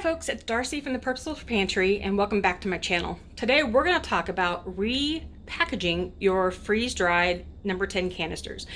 folks, it's Darcy from the Purposeful Pantry and welcome back to my channel. Today we're going to talk about repackaging your freeze-dried number 10 canisters.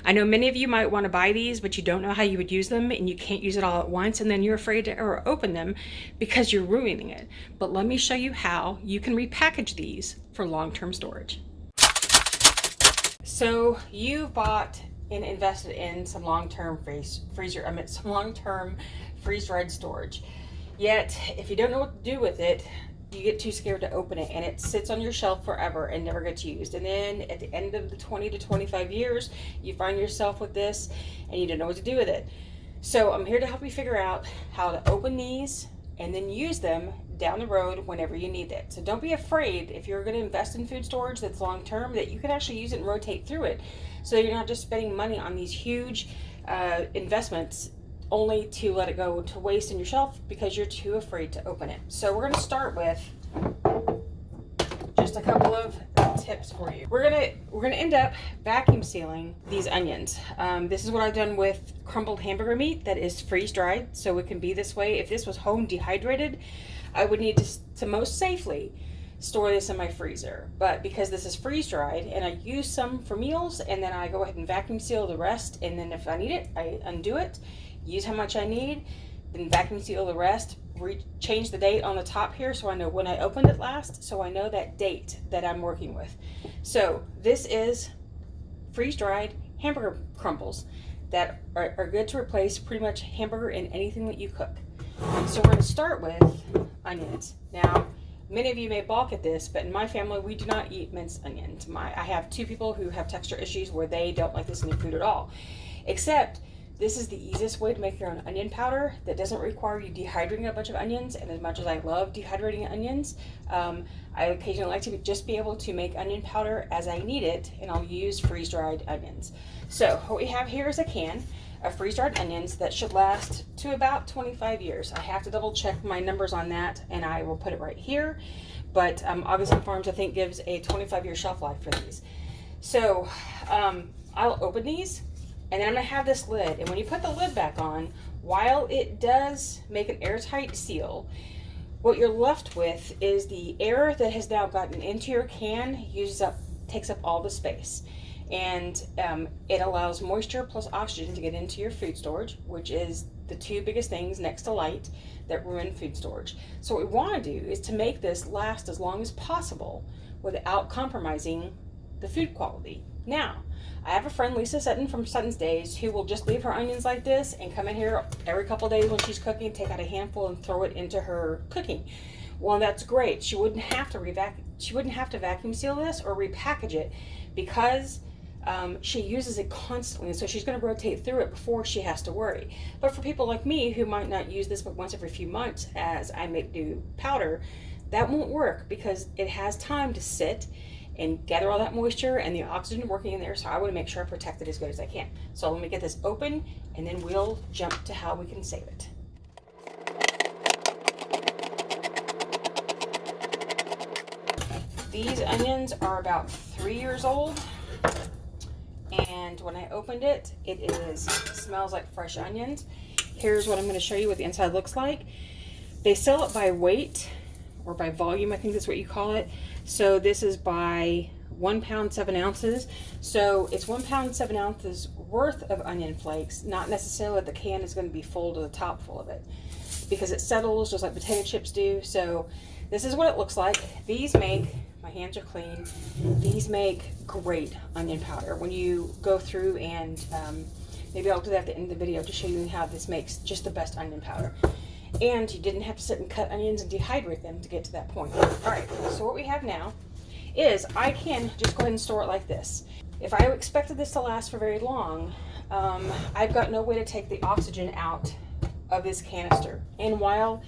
I know many of you might want to buy these, but you don't know how you would use them and you can't use it all at once, and then you're afraid to ever open them because you're ruining it. But let me show you how you can repackage these for long-term storage. So you bought and invested in some long-term freeze-dried storage. Yet, if you don't know what to do with it, you get too scared to open it and it sits on your shelf forever and never gets used. And then at the end of the 20 to 25 years, you find yourself with this and you don't know what to do with it. So I'm here to help you figure out how to open these and then use them down the road whenever you need it. So don't be afraid if you're going to invest in food storage that's long term, that you can actually use it and rotate through it. So you're not just spending money on these huge investments only to let it go to waste in your shelf because you're too afraid to open it. So we're going to start with just a couple of tips for you. We're gonna end up vacuum sealing these onions. This is what I've done with crumbled hamburger meat that is freeze dried, so it can be this way. If this was home dehydrated, I would need to most safely store this in my freezer, but because this is freeze dried and I use some for meals and then I go ahead and vacuum seal the rest, and then if I need it I undo it, use how much I need, then vacuum seal the rest, change the date on the top here so I know when I opened it last, so I know that date that I'm working with. So this is freeze-dried hamburger crumbles that are good to replace pretty much hamburger in anything that you cook. So we're going to start with onions. Now many of you may balk at this, but in my family we do not eat minced onions. I have two people who have texture issues where they don't like this in their food at all, except this is the easiest way to make your own onion powder that doesn't require you dehydrating a bunch of onions. And as much as I love dehydrating onions, I occasionally like to just be able to make onion powder as I need it, and I'll use freeze-dried onions. So what we have here is a can of freeze-dried onions that should last to about 25 years. I have to double check my numbers on that and I will put it right here. But Augason Farms I think gives a 25-year shelf life for these. So I'll open these. And then I'm going to have this lid, and when you put the lid back on, while it does make an airtight seal, what you're left with is the air that has now gotten into your can takes up all the space. And it allows moisture plus oxygen to get into your food storage, which is the two biggest things next to light that ruin food storage. So what we want to do is to make this last as long as possible without compromising the food quality. Now, I have a friend, Lisa Sutton from Sutton's Days, who will just leave her onions like this and come in here every couple of days when she's cooking, take out a handful and throw it into her cooking. Well, that's great. She wouldn't have to vacuum seal this or repackage it because she uses it constantly, and so she's going to rotate through it before she has to worry. But for people like me who might not use this but once every few months as I make new powder, that won't work because it has time to sit and gather all that moisture and the oxygen working in there. So I want to make sure I protect it as good as I can. So let me get this open and then we'll jump to how we can save it. These onions are about 3 years old, and when I opened it, it smells like fresh onions. Here's what I'm going to show you what the inside looks like. They sell it by weight or by volume, I think that's what you call it. So this is by 1 pound 7 ounces. So it's 1 pound 7 ounces worth of onion flakes, not necessarily the can is going to be full to the top full of it, because it settles just like potato chips do. So this is what it looks like. These make, my hands are clean, these make great onion powder. When you go through and maybe I'll do that at the end of the video to show you how this makes just the best onion powder. And you didn't have to sit and cut onions and dehydrate them to get to that point. All right, so what we have now is I can just go ahead and store it like this. If I expected this to last for very long, I've got no way to take the oxygen out of this canister. And while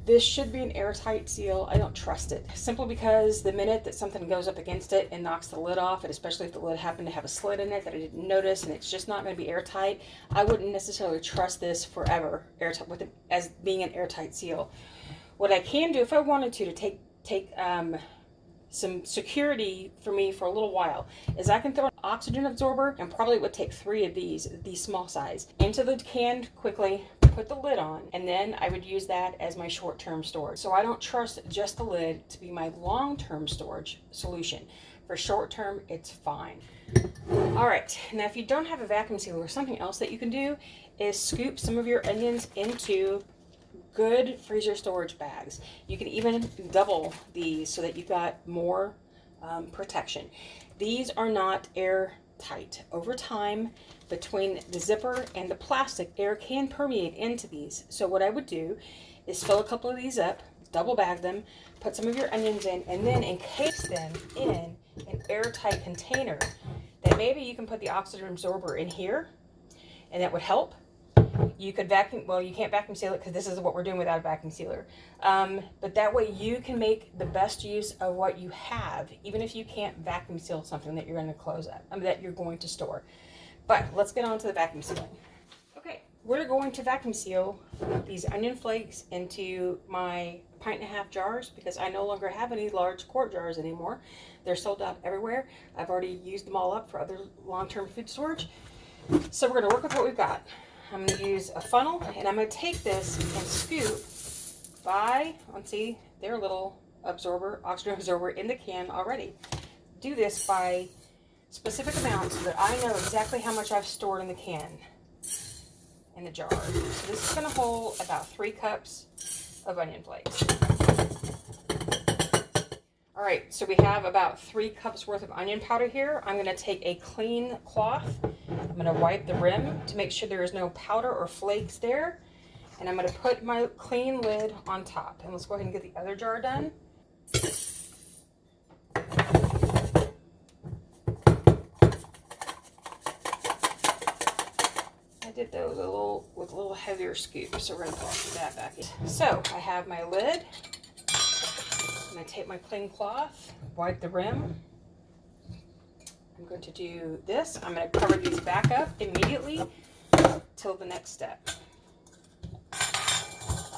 this should be an airtight seal, I don't trust it. Simply because the minute that something goes up against it and knocks the lid off, and especially if the lid happened to have a slit in it that I didn't notice and it's just not going to be airtight, I wouldn't necessarily trust this forever airtight with it as being an airtight seal. What I can do if I wanted to take some security for me for a little while is I can throw an oxygen absorber, and probably it would take 3 of these small size, into the can quickly, put the lid on, and then I would use that as my short-term storage. So I don't trust just the lid to be my long-term storage solution. For short-term, it's fine. All right, now if you don't have a vacuum sealer, something else that you can do is scoop some of your onions into good freezer storage bags. You can even double these so that you've got more protection. These are not airtight. Over time, between the zipper and the plastic, air can permeate into these. So what I would do is fill a couple of these up, double bag them, put some of your onions in, and then encase them in an airtight container that maybe you can put the oxygen absorber in here, and that would help. You could vacuum, well, you can't vacuum seal it because this is what we're doing without a vacuum sealer. But that way you can make the best use of what you have, even if you can't vacuum seal something that you're going to close up, that you're going to store. But let's get on to the vacuum sealing. Okay, we're going to vacuum seal these onion flakes into my 1.5-pint jars because I no longer have any large quart jars anymore. They're sold out everywhere. I've already used them all up for other long-term food storage. So we're going to work with what we've got. I'm going to use a funnel, and I'm going to take this and scoop by, let's see, their little absorber, oxygen absorber in the can already. Do this by specific amounts so that I know exactly how much I've stored in the can, in the jar. So this is going to hold about 3 cups of onion flakes. All right, so we have about 3 cups worth of onion powder here. I'm going to take a clean cloth. I'm going to wipe the rim to make sure there is no powder or flakes there. And I'm going to put my clean lid on top. And let's go ahead and get the other jar done. I did those with a little heavier scoop, so we're going to put that back in. So I have my lid. I'm going to take my clean cloth, wipe the rim. I'm going to do this. I'm going to cover these back up immediately till the next step.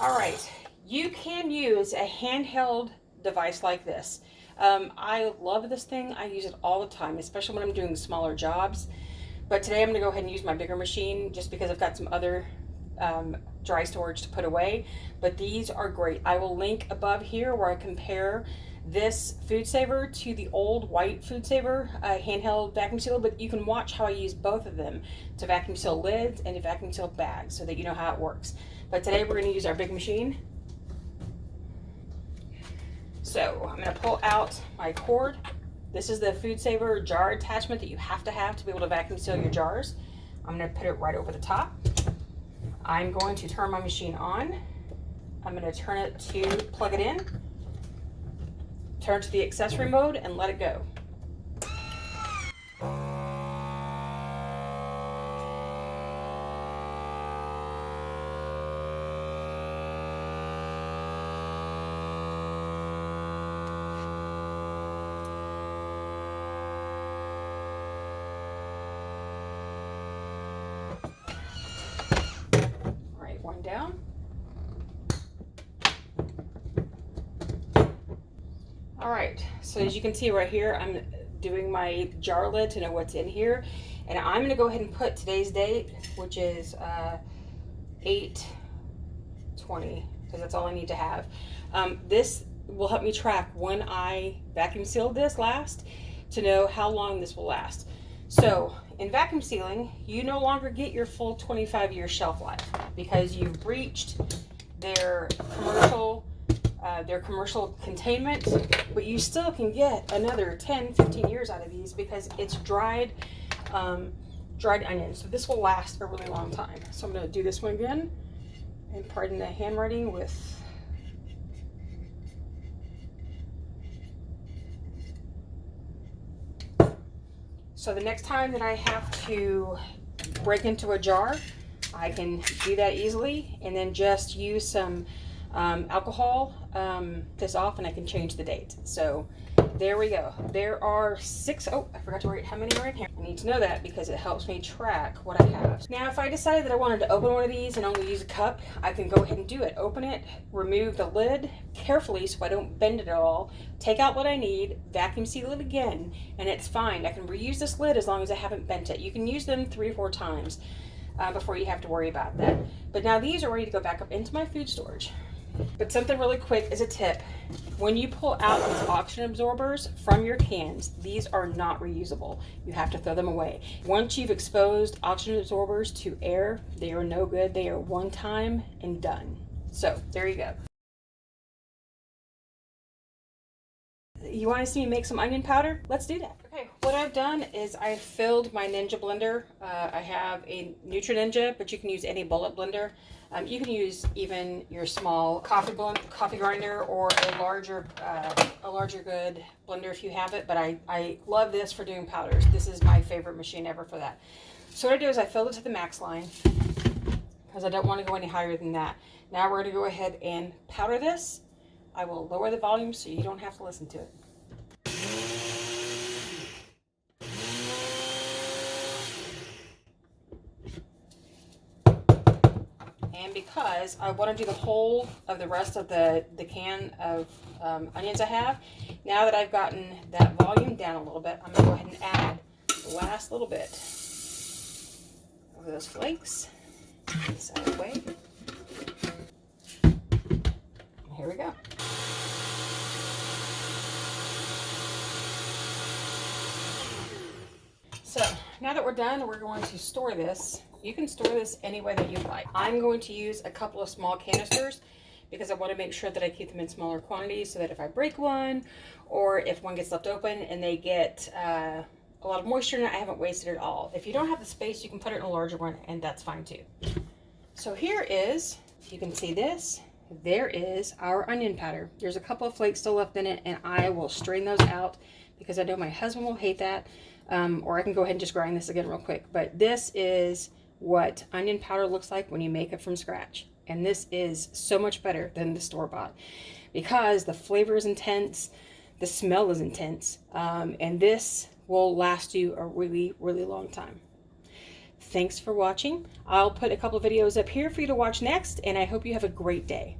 All right, you can use a handheld device like this. I love this thing. I use it all the time, especially when I'm doing smaller jobs. But today I'm going to go ahead and use my bigger machine just because I've got some other dry storage to put away. But these are great. I will link above here where I compare this food saver to the old white food saver handheld vacuum sealer, but you can watch how I use both of them to vacuum seal lids and to vacuum seal bags so that you know how it works. But today we're going to use our big machine. So I'm going to pull out my cord. This is the food saver jar attachment that you have to be able to vacuum seal your jars. I'm going to put it right over the top. I'm going to turn my machine on. I'm going to turn it to plug it in. Turn to the accessory mode and let it go. All right, one down. All right, so as you can see right here, I'm doing my jar lid to know what's in here. And I'm gonna go ahead and put today's date, which is 8/20, because that's all I need to have. This will help me track when I vacuum sealed this last to know how long this will last. So in vacuum sealing, you no longer get your full 25-year shelf life because you've breached their commercial containment, but you still can get another 10-15 years out of these because it's dried onions. So this will last a really long time. So I'm going to do this one again, and pardon the handwriting with so the next time that I have to break into a jar, I can do that easily and then just use some alcohol this off, and I can change the date. So there we go. There are 6. Oh, I forgot to write how many are in here. I need to know that because it helps me track what I have. Now, if I decided that I wanted to open one of these and only use a cup, I can go ahead and do it. Open it, remove the lid carefully so I don't bend it at all, take out what I need, vacuum seal it again, and it's fine. I can reuse this lid as long as I haven't bent it. You can use them 3 or 4 times. before you have to worry about that. But now these are ready to go back up into my food storage. But something really quick as a tip, when you pull out these oxygen absorbers from your cans, these are not reusable. You have to throw them away. Once you've exposed oxygen absorbers to air, they are no good. They are one time and done. So there you go. You want to see me make some onion powder? Let's do that. Okay, what I've done is I filled my Ninja blender. I have a Nutri Ninja, but you can use any bullet blender. You can use even your small coffee grinder, or a larger good blender if you have it. But I love this for doing powders. This is my favorite machine ever for that. So what I do is I filled it to the max line because I don't want to go any higher than that. Now we're going to go ahead and powder this. I will lower the volume so you don't have to listen to it. And because I want to do the whole of the rest of the can of onions I have, now that I've gotten that volume down a little bit, I'm going to go ahead and add the last little bit of those flakes. This out of the way. Here we go. So now that we're done, we're going to store this. You can store this any way that you like. I'm going to use a couple of small canisters because I want to make sure that I keep them in smaller quantities so that if I break one, or if one gets left open and they get a lot of moisture in it, I haven't wasted it all. If you don't have the space, you can put it in a larger one, and that's fine too. So here is, if you can see this, there is our onion powder. There's a couple of flakes still left in it, and I will strain those out because I know my husband will hate that. Or I can go ahead and just grind this again real quick. But this is what onion powder looks like when you make it from scratch. And this is so much better than the store-bought because the flavor is intense, the smell is intense, and this will last you a really, really long time. Thanks for watching. I'll put a couple of videos up here for you to watch next, and I hope you have a great day.